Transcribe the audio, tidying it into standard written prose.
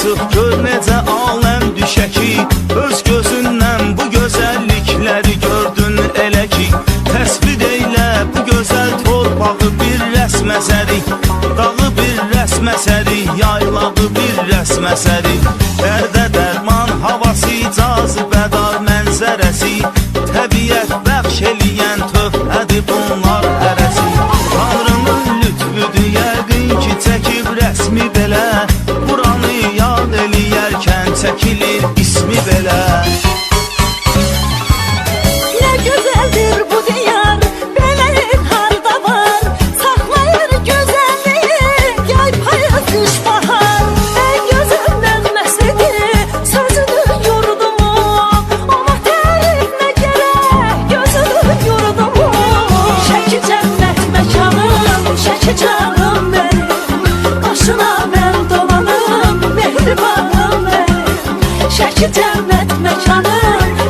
çıx gör necə aləm düşə ki, öz gözündən bu gözəllikləri gördün elə ki, təsvir eylə bu gözəl torpağı bir rəsm əsəri, dağı bir rəsm əsəri, yaylağı bir rəsm əsəri, dərdə dərman havası, cazibədar mənzərəsi, təbiət bəxş eləyən töhfədir bunlar hərəsi. Tanrının lütfüdür yəqin ki, çəkib rəsmi belə, buranı yad eləyərkən çəkilir ismi belə. Nə gözəldir bu diyar, beləyin harda var, saxlayır gözəlliyi, yay payız qış bahar. Ey gözümdən məsədi, sözünü yurdumu, ona tərif nə gərək, gözünü yurdumu. Şəki cənnət məkanım, şəki canım mənim, başına mən dolanım, mehribanım mənim. Şəki cənnət məkanım,